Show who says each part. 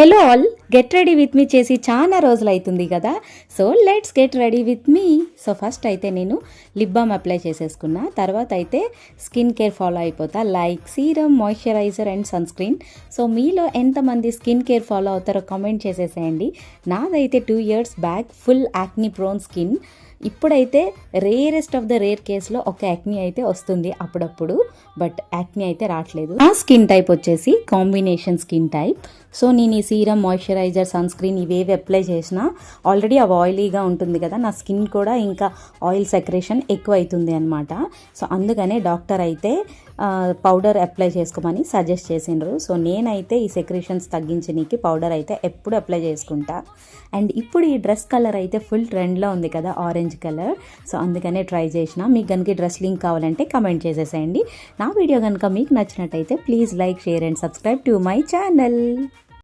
Speaker 1: Hello all, get ready with me చేసి చాలా రోజులు అవుతుంది కదా. So let's get ready with me. So first అయితే నేను లిప్ బామ్ అప్లై చేసేసుకున్నా. తర్వాత అయితే స్కిన్ కేర్ ఫాలో అయిపోతా, like serum, moisturiser and sunscreen. So మీలో ఎంతమంది స్కిన్ కేర్ ఫాలో అవుతారో కామెంట్ చేసేసేయండి. నాదైతే 2 years back full acne prone skin. ఇప్పుడైతే రేరెస్ట్ ఆఫ్ ద రేర్ కేసులో ఒక యాక్నీ అయితే వస్తుంది అప్పుడప్పుడు, బట్ యాక్నీ అయితే రావట్లేదు. ఆ స్కిన్ టైప్ వచ్చేసి కాంబినేషన్ స్కిన్ టైప్. సో నేను ఈ సీరం, మాయిశ్చరైజర్, సన్ స్క్రీన్ ఇవేవి అప్లై చేసినా ఆల్రెడీ అవి ఆయిలీగా ఉంటుంది కదా, నా స్కిన్ కూడా ఇంకా ఆయిల్ సెక్రేషన్ ఎక్కువ అవుతుంది అనమాట. సో అందుకనే డాక్టర్ అయితే పౌడర్ అప్లై చేసుకోమని సజెస్ట్ చేసిండ్రు. సో నేనైతే ఈ సెక్రేషన్స్ తగ్గించడానికి పౌడర్ అయితే ఎప్పుడు అప్లై చేసుకుంటా. అండ్ ఇప్పుడు ఈ డ్రెస్ కలర్ అయితే ఫుల్ ట్రెండ్లో ఉంది కదా, ఆరెంజ్ కలర్. సో అందుకనే ట్రై చేసిన. మీకు కనుక డ్రెస్ లింక్ కావాలంటే కమెంట్ చేసేసేయండి. నా వీడియో కనుక మీకు నచ్చినట్టయితే please like, share and subscribe to my channel.